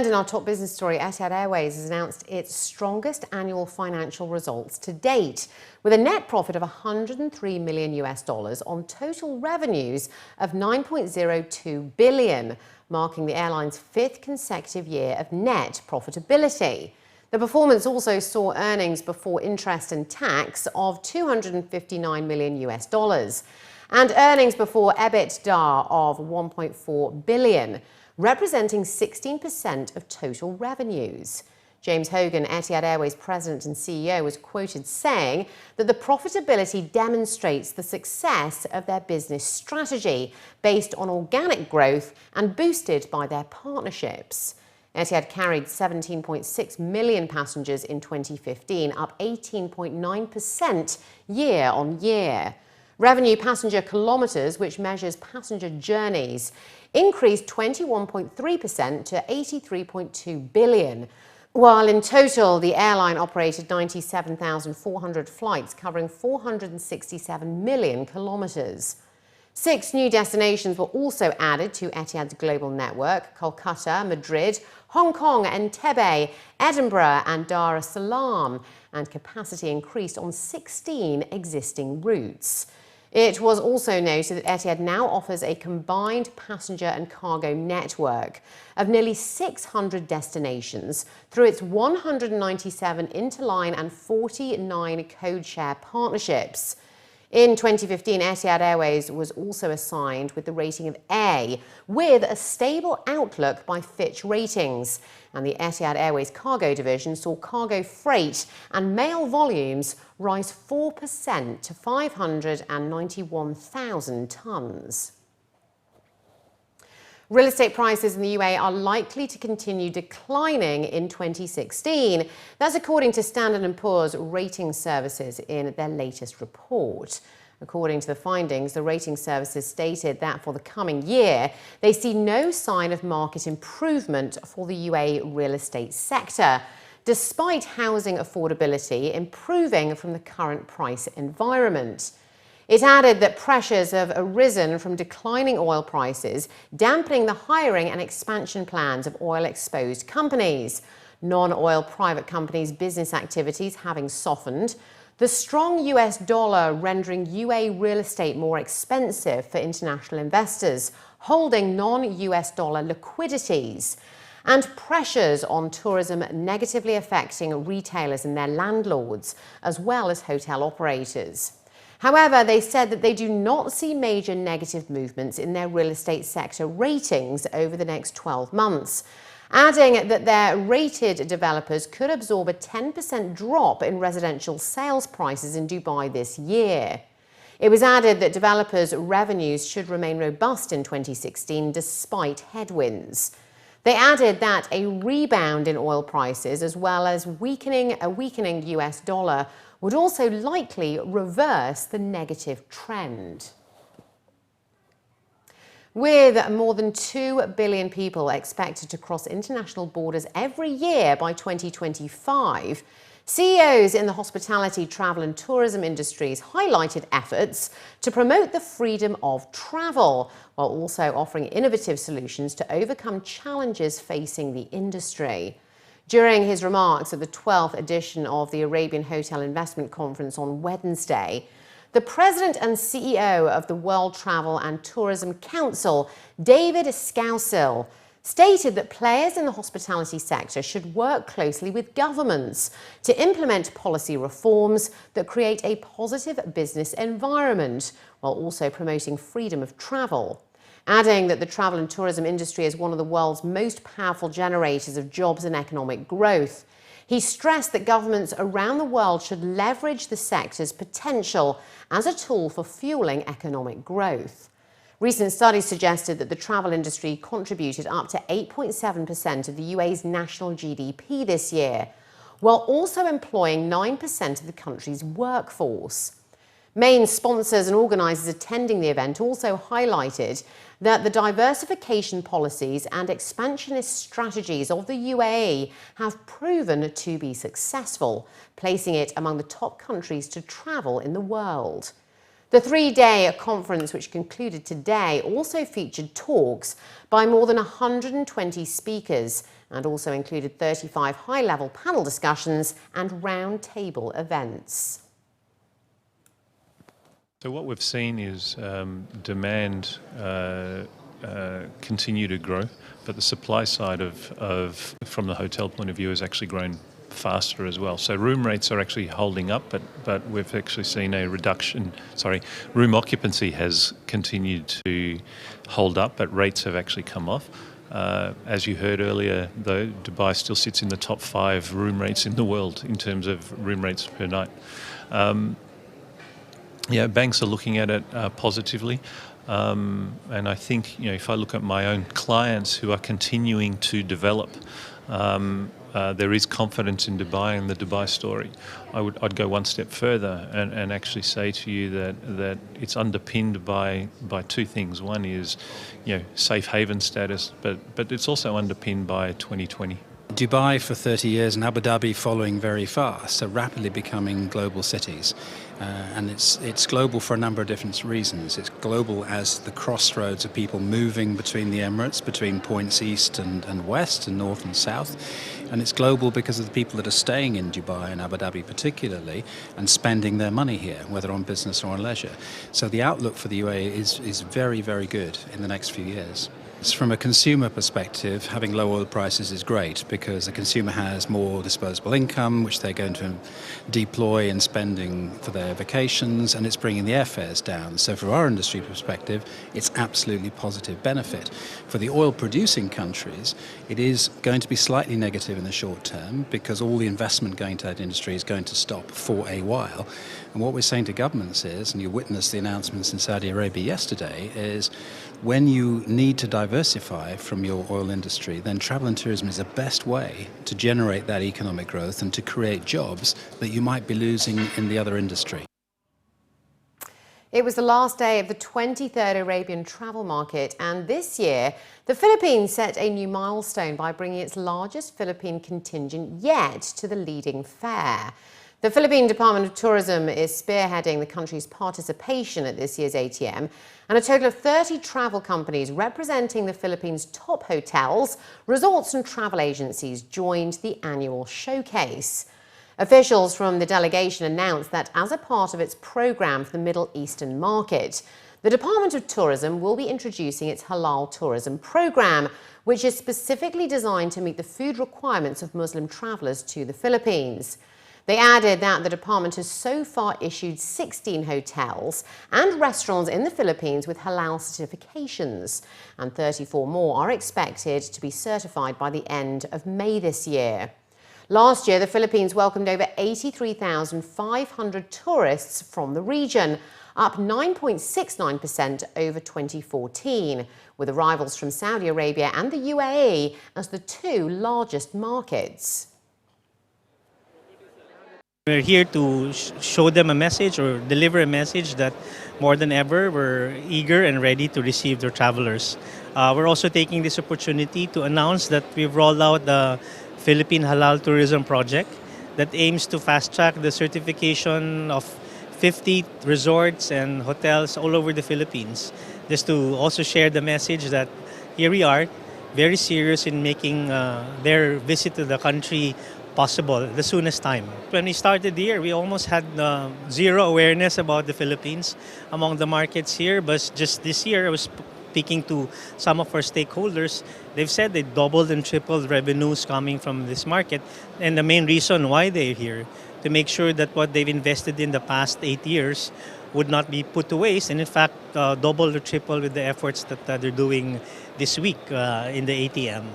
And in our top business story, Etihad Airways has announced its strongest annual financial results to date, with a net profit of $103 million on total revenues of $9.02 billion, marking the airline's fifth consecutive year of net profitability. The performance also saw earnings before interest and tax of $259 million and earnings before EBITDA of $1.4 billion, representing 16% of total revenues. James Hogan, Etihad Airways president and CEO, was quoted saying that the profitability demonstrates the success of their business strategy based on organic growth and boosted by their partnerships. Etihad carried 17.6 million passengers in 2015, up 18.9% year on year. Revenue passenger kilometres, which measures passenger journeys, increased 21.3% to 83.2 billion, while in total the airline operated 97,400 flights covering 467 million kilometres. 6 new destinations were also added to Etihad's global network: Kolkata, Madrid, Hong Kong, Entebbe, Edinburgh and Dar es Salaam, and capacity increased on 16 existing routes. It was also noted that Etihad now offers a combined passenger and cargo network of nearly 600 destinations through its 197 interline and 49 codeshare partnerships. In 2015, Etihad Airways was also assigned with the rating of A, with a stable outlook by Fitch Ratings. And the Etihad Airways cargo division saw cargo freight and mail volumes rise 4% to 591,000 tonnes. Real estate prices in the UAE are likely to continue declining in 2016. That's according to Standard & Poor's rating services in their latest report. According to the findings, the rating services stated that for the coming year, they see no sign of market improvement for the UAE real estate sector, despite housing affordability improving from the current price environment. It added that pressures have arisen from declining oil prices, dampening the hiring and expansion plans of oil-exposed companies, non-oil private companies' business activities having softened, the strong US dollar rendering UAE real estate more expensive for international investors holding non-US dollar liquidities, and pressures on tourism negatively affecting retailers and their landlords, as well as hotel operators. However, they said that they do not see major negative movements in their real estate sector ratings over the next 12 months, adding that their rated developers could absorb a 10% drop in residential sales prices in Dubai this year. It was added that developers' revenues should remain robust in 2016 despite headwinds. They added that a rebound in oil prices, as well as a weakening US dollar, would also likely reverse the negative trend. With more than 2 billion people expected to cross international borders every year by 2025, CEOs in the hospitality, travel and tourism industries highlighted efforts to promote the freedom of travel, while also offering innovative solutions to overcome challenges facing the industry. During his remarks at the 12th edition of the Arabian Hotel Investment Conference on Wednesday, the president and CEO of the World Travel and Tourism Council, David Scousil, stated that players in the hospitality sector should work closely with governments to implement policy reforms that create a positive business environment, while also promoting freedom of travel, adding that the travel and tourism industry is one of the world's most powerful generators of jobs and economic growth. He stressed that governments around the world should leverage the sector's potential as a tool for fueling economic growth. Recent studies suggested that the travel industry contributed up to 8.7% of the UAE's national GDP this year, while also employing 9% of the country's workforce. Main sponsors and organisers attending the event also highlighted that the diversification policies and expansionist strategies of the UAE have proven to be successful, placing it among the top countries to travel in the world. The 3-day conference, which concluded today, also featured talks by more than 120 speakers and also included 35 high-level panel discussions and round-table events. So what we've seen is demand continue to grow, but the supply side from the hotel point of view has actually grown faster as well. So room rates are actually holding up, but we've actually seen a reduction. Room occupancy has continued to hold up, but rates have actually come off. As you heard earlier, though, Dubai still sits in the top 5 room rates in the world in terms of room rates per night. Banks are looking at it positively, and I think if I look at my own clients who are continuing to develop, there is confidence in Dubai and the Dubai story. I'd go one step further and actually say to you that it's underpinned by 2 things. One is safe haven status, but it's also underpinned by 2020. Dubai for 30 years and Abu Dhabi following very fast, are rapidly becoming global cities. And it's global for a number of different reasons. It's global as the crossroads of people moving between the Emirates, between points east and west and north and south. And it's global because of the people that are staying in Dubai and Abu Dhabi particularly and spending their money here, whether on business or on leisure. So the outlook for the UAE is very, very good in the next few years. From a consumer perspective, having low oil prices is great because the consumer has more disposable income, which they're going to deploy in spending for their vacations, and it's bringing the airfares down. So from our industry perspective, it's absolutely positive benefit. For the oil-producing countries, it is going to be slightly negative in the short term because all the investment going to that industry is going to stop for a while. And what we're saying to governments is, and you witnessed the announcements in Saudi Arabia yesterday, is when you need to diversify from your oil industry, then travel and tourism is the best way to generate that economic growth and to create jobs that you might be losing in the other industry. It was the last day of the 23rd Arabian travel market, and this year, the Philippines set a new milestone by bringing its largest Philippine contingent yet to the leading fair. The Philippine Department of Tourism is spearheading the country's participation at this year's ATM, and a total of 30 travel companies representing the Philippines' top hotels, resorts and travel agencies joined the annual showcase. Officials from the delegation announced that as a part of its program for the Middle Eastern market, the Department of Tourism will be introducing its halal tourism program, which is specifically designed to meet the food requirements of Muslim travelers to the Philippines. They added that the department has so far issued 16 hotels and restaurants in the Philippines with halal certifications, and 34 more are expected to be certified by the end of May this year. Last year, the Philippines welcomed over 83,500 tourists from the region, up 9.69% over 2014, with arrivals from Saudi Arabia and the UAE as the 2 largest markets. We're here to show them a message or deliver a message that more than ever we're eager and ready to receive their travelers. We're also taking this opportunity to announce that we've rolled out the Philippine Halal Tourism Project that aims to fast-track the certification of 50 resorts and hotels all over the Philippines, just to also share the message that here we are, very serious in making their visit to the country possible the soonest time. When we started the year, we almost had zero awareness about the Philippines among the markets here, but just this year I was speaking to some of our stakeholders. They've said they doubled and tripled revenues coming from this market, and the main reason why they're here, to make sure that what they've invested in the past 8 years would not be put to waste, and in fact double or triple with the efforts that they're doing this week in the ATM.